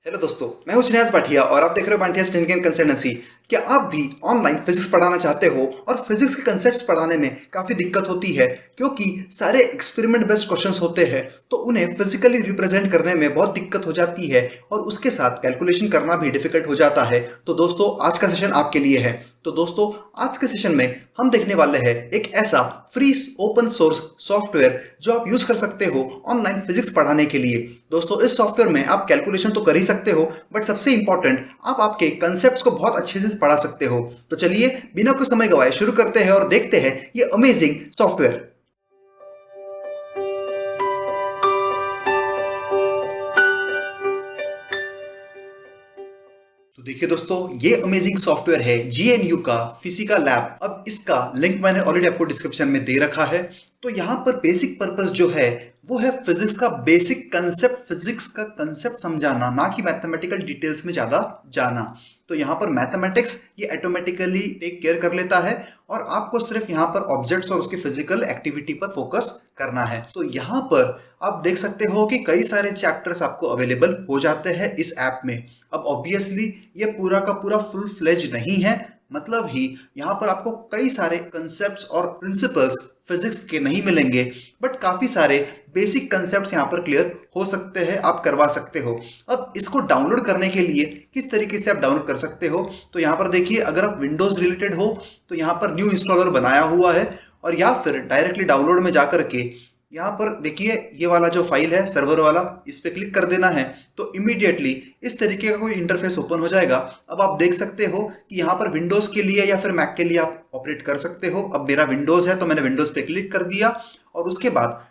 Hello दोस्तों, मैं हूं श्रेयस भाटिया और आप देख रहे हो भाटिया इंडियन कंसल्टेंसी। क्या आप भी ऑनलाइन फिजिक्स पढ़ाना चाहते हो और फिजिक्स के कंसेप्ट्स पढ़ाने में काफ़ी दिक्कत होती है क्योंकि सारे एक्सपेरिमेंट बेस्ड क्वेश्चंस होते हैं, तो उन्हें फिजिकली रिप्रेजेंट करने में बहुत दिक्कत हो जाती है और उसके साथ कैलकुलेशन करना भी डिफिकल्ट हो जाता है। तो दोस्तों, आज का सेशन आपके लिए है। तो दोस्तों, आज के सेशन में हम देखने वाले हैं एक ऐसा फ्री ओपन सोर्स सॉफ्टवेयर जो आप यूज कर सकते हो ऑनलाइन फिजिक्स पढ़ाने के लिए। दोस्तों, इस सॉफ्टवेयर में आप कैलकुलेशन तो कर ही सकते हो, बट सबसे इंपॉर्टेंट आप आपके कंसेप्ट्स को बहुत अच्छे से पढ़ा सकते हो। तो चलिए बिना कुछ समय गवाए शुरू करते हैं और देखते हैं ये अमेजिंग सॉफ्टवेयर। तो देखिए दोस्तों, ये अमेजिंग सॉफ्टवेयर है GNU का फिजिका लैब। अब इसका लिंक मैंने ऑलरेडी आपको डिस्क्रिप्शन में दे रखा है। तो यहाँ पर बेसिक पर्पस जो है वो है फिजिक्स का बेसिक कंसेप्ट, फिजिक्स का कंसेप्ट समझाना, ना कि मैथमेटिकल डिटेल्स में ज्यादा जाना। तो यहाँ पर मैथमेटिक्स ये ऑटोमेटिकली टेक केयर कर लेता है और आपको सिर्फ यहाँ पर ऑब्जेक्ट्स और उसकी फिजिकल एक्टिविटी पर फोकस करना है। तो यहाँ पर आप देख सकते हो कि कई सारे चैप्टर्स आपको अवेलेबल हो जाते हैं इस ऐप में। अब ऑब्वियसली ये पूरा का पूरा फुल फ्लेज नहीं है, मतलब ही यहाँ पर आपको कई सारे कंसेप्ट्स और प्रिंसिपल्स फिजिक्स के नहीं मिलेंगे, बट काफी सारे बेसिक कंसेप्ट्स यहाँ पर क्लियर हो सकते हैं, आप करवा सकते हो। अब इसको डाउनलोड करने के लिए किस तरीके से आप डाउनलोड कर सकते हो, तो यहाँ पर देखिए, अगर आप विंडोज रिलेटेड हो तो यहाँ पर न्यू इंस्टॉलर बनाया हुआ है, और या फिर डायरेक्टली डाउनलोड में जाकर के यहाँ पर देखिए ये वाला जो फाइल है सर्वर वाला, इस पे क्लिक कर देना है तो इमीडिएटली इस तरीके का कोई इंटरफेस ओपन हो जाएगा। अब आप देख सकते हो कि यहाँ पर विंडोज के लिए या फिर मैक के लिए आप ऑपरेट कर सकते हो। अब मेरा विंडोज है तो मैंने विंडोज पे क्लिक कर दिया और उसके बाद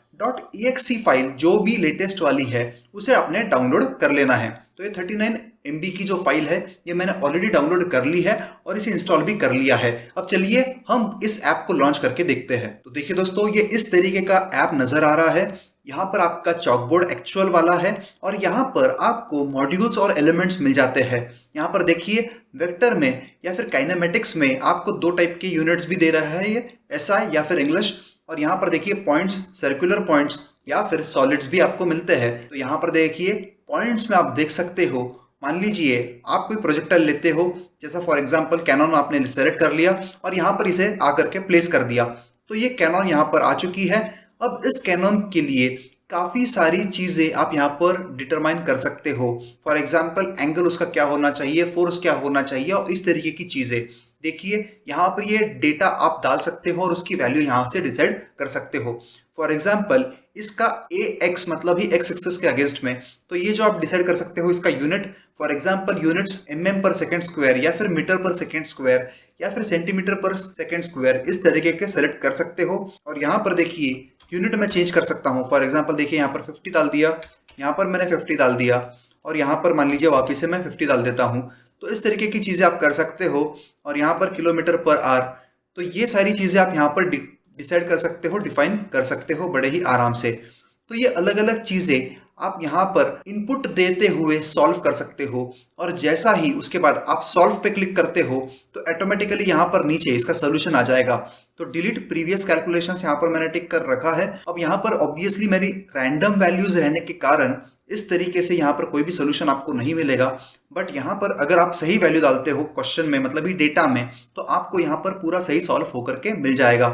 .exe फाइल जो भी लेटेस्ट वाली है उसे आपने डाउनलोड कर लेना है। तो ये 39 MB की जो फाइल है ये मैंने ऑलरेडी डाउनलोड कर ली है और इसे इंस्टॉल भी कर लिया है। अब चलिए हम इस ऐप को लॉन्च करके देखते हैं। तो देखिए दोस्तों, ये इस तरीके का ऐप नजर आ रहा है। यहाँ पर आपका चॉकबोर्ड एक्चुअल वाला है और यहाँ पर आपको मॉड्यूल्स और एलिमेंट्स मिल जाते हैं। यहाँ पर देखिए वेक्टर में या फिर काइनेमेटिक्स में आपको दो टाइप के यूनिट्स भी दे रहा है, ये SI या फिर इंग्लिश। और यहाँ पर देखिए पॉइंट्स, सर्कुलर पॉइंट्स या फिर सॉलिड्स भी आपको मिलते हैं। तो यहाँ पर देखिए पॉइंट्स में आप देख सकते हो, मान लीजिए आप कोई प्रोजेक्टर लेते हो, जैसा फॉर एग्जांपल कैनन आपने सेलेक्ट कर लिया और यहाँ पर इसे आकर के प्लेस कर दिया, तो ये कैनन यहाँ पर आ चुकी है। अब इस कैनन के लिए काफ़ी सारी चीज़ें आप यहाँ पर डिटरमाइन कर सकते हो। फॉर एग्जांपल एंगल उसका क्या होना चाहिए, फोर्स क्या होना चाहिए और इस तरीके की चीज़ें। देखिए यहाँ पर ये डेटा आप डाल सकते हो और उसकी वैल्यू यहाँ से डिसाइड कर सकते हो। फॉर एग्जाम्पल इसका AX मतलब ही X एक्सिस के अगेंस्ट में, तो ये जो आप डिसाइड कर सकते हो इसका unit, for example units mm पर सेकेंड स्क्वायर या फिर मीटर पर सेकेंड स्क्वायर या फिर सेंटीमीटर पर सेकेंड स्क्वायर, इस तरीके के सेलेक्ट कर सकते हो। और यहाँ पर देखिए यूनिट में चेंज कर सकता हूँ। फॉर एग्जाम्पल देखिए यहाँ पर 50 डाल दिया, यहाँ पर मैंने 50 डाल दिया और यहाँ पर मान लीजिए वापिस से मैं 50 डाल देता हूँ। तो इस तरीके की चीज़ें आप कर सकते हो। और यहाँ पर किलोमीटर पर आवर, तो ये सारी चीज़ें आप यहाँ पर डिसाइड कर सकते हो, डिफाइन कर सकते हो बड़े ही आराम से। तो ये अलग अलग चीज़ें आप यहाँ पर इनपुट देते हुए सॉल्व कर सकते हो और जैसा ही उसके बाद आप सॉल्व पे क्लिक करते हो तो ऑटोमेटिकली यहाँ पर नीचे इसका सोल्यूशन आ जाएगा। तो डिलीट प्रीवियस कैलकुलेशंस यहाँ पर मैंने टिक कर रखा है। अब यहाँ पर ऑब्वियसली मेरी रैंडम वैल्यूज रहने के कारण इस तरीके से यहाँ पर कोई भी सोल्यूशन आपको नहीं मिलेगा, बट यहाँ पर अगर आप सही वैल्यू डालते हो क्वेश्चन में, मतलब ये डेटा में, तो आपको यहाँ पर पूरा सही सॉल्व होकर के मिल जाएगा।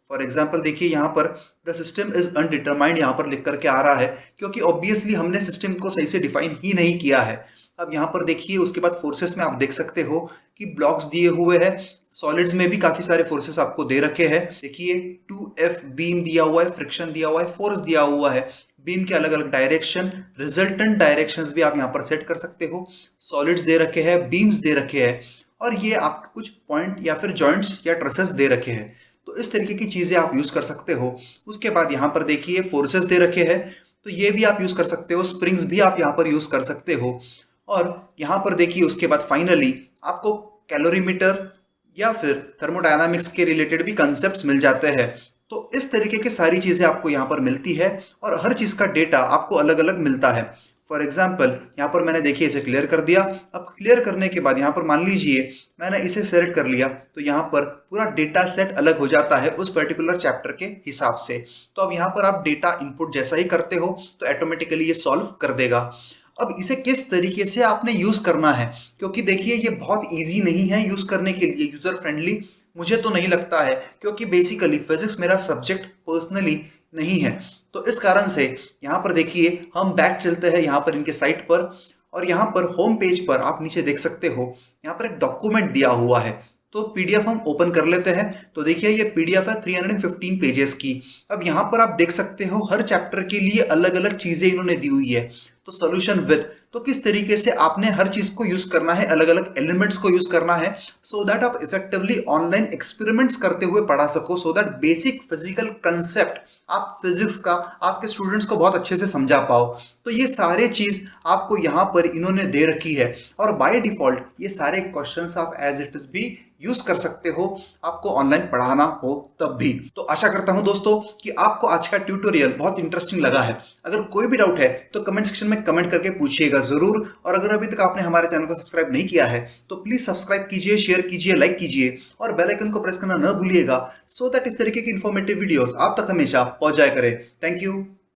फॉर एग्जाम्पल देखिए यहाँ पर द सिस्टम इज अनडिटरमाइंड यहाँ पर लिख करके आ रहा है क्योंकि ऑब्वियसली हमने सिस्टम को सही से डिफाइन ही नहीं किया है। अब यहाँ पर देखिए उसके बाद फोर्सेस में आप देख सकते हो कि ब्लॉक्स दिए हुए हैं, सॉलिड्स में भी काफी सारे फोर्सेस आपको दे रखे हैं। देखिए 2F बीम दिया हुआ है, फ्रिक्शन दिया हुआ है, फोर्स दिया हुआ है, बीम के अलग अलग डायरेक्शन, रिजल्टेंट डायरेक्शंस भी आप यहाँ पर सेट कर सकते हो, सॉलिड्स दे रखे हैं, बीम्स दे रखे हैं और ये आपके कुछ पॉइंट या फिर जॉइंट्स या ट्रसेस दे रखे हैं। तो इस तरीके की चीज़ें आप यूज़ कर सकते हो। उसके बाद यहाँ पर देखिए फोर्सेस दे रखे हैं, तो ये भी आप यूज़ कर सकते हो, स्प्रिंग्स भी आप यहाँ पर यूज़ कर सकते हो। और यहाँ पर देखिए उसके बाद फाइनली आपको कैलोरीमीटर या फिर थर्मोडायनामिक्स के रिलेटेड भी कंसेप्ट्स मिल जाते हैं। तो इस तरीके की सारी चीज़ें आपको यहाँ पर मिलती है और हर चीज़ का डेटा आपको अलग अलग मिलता है। फॉर एग्जाम्पल यहाँ पर मैंने देखिए इसे क्लियर कर दिया। अब क्लियर करने के बाद यहाँ पर मान लीजिए मैंने इसे सेलेक्ट कर लिया, तो यहाँ पर पूरा डेटा सेट अलग हो जाता है उस पर्टिकुलर चैप्टर के हिसाब से। तो अब यहाँ पर आप डेटा इनपुट जैसा ही करते हो तो ऑटोमेटिकली ये सॉल्व कर देगा। अब इसे किस तरीके से आपने यूज करना है, क्योंकि देखिए ये बहुत इजी नहीं है यूज करने के लिए, यूजर फ्रेंडली मुझे तो नहीं लगता है, क्योंकि बेसिकली फिजिक्स मेरा सब्जेक्ट पर्सनली नहीं है। तो इस कारण से यहाँ पर देखिए हम बैक चलते हैं यहाँ पर इनके साइट पर, और यहाँ पर होम पेज पर आप नीचे देख सकते हो यहाँ पर एक डॉक्यूमेंट दिया हुआ है। तो पीडीएफ हम ओपन कर लेते हैं। तो देखिए ये पीडीएफ है 315 पेजेस की। अब यहाँ पर आप देख सकते हो हर चैप्टर के लिए अलग अलग चीजें इन्होंने दी हुई है। तो सोल्यूशन विद, तो किस तरीके से आपने हर चीज को यूज करना है, अलग अलग एलिमेंट्स को यूज करना है, सो दैट आप इफेक्टिवली ऑनलाइन एक्सपेरिमेंट्स करते हुए पढ़ा सको, so that basic physical concept आप फिजिक्स का आपके स्टूडेंट्स को बहुत अच्छे से समझा पाओ। तो ये सारे चीज आपको यहाँ पर इन्होंने दे रखी है, और बाय डिफॉल्ट ये सारे क्वेश्चंस आप एज इट इज भी यूज कर सकते हो, आपको ऑनलाइन पढ़ाना हो तब भी। तो आशा करता हूं दोस्तों कि आपको आज का ट्यूटोरियल बहुत इंटरेस्टिंग लगा है। अगर कोई भी डाउट है तो कमेंट सेक्शन में कमेंट करके पूछिएगा जरूर, और अगर अभी तक आपने हमारे चैनल को सब्सक्राइब नहीं किया है तो प्लीज सब्सक्राइब कीजिए, शेयर कीजिए, लाइक कीजिए, और बेल आइकन को प्रेस करना न भूलिएगा, सो दैट इस तरीके की इंफॉर्मेटिव वीडियोस आप तक हमेशा पहुंच जाया करे। Thank you.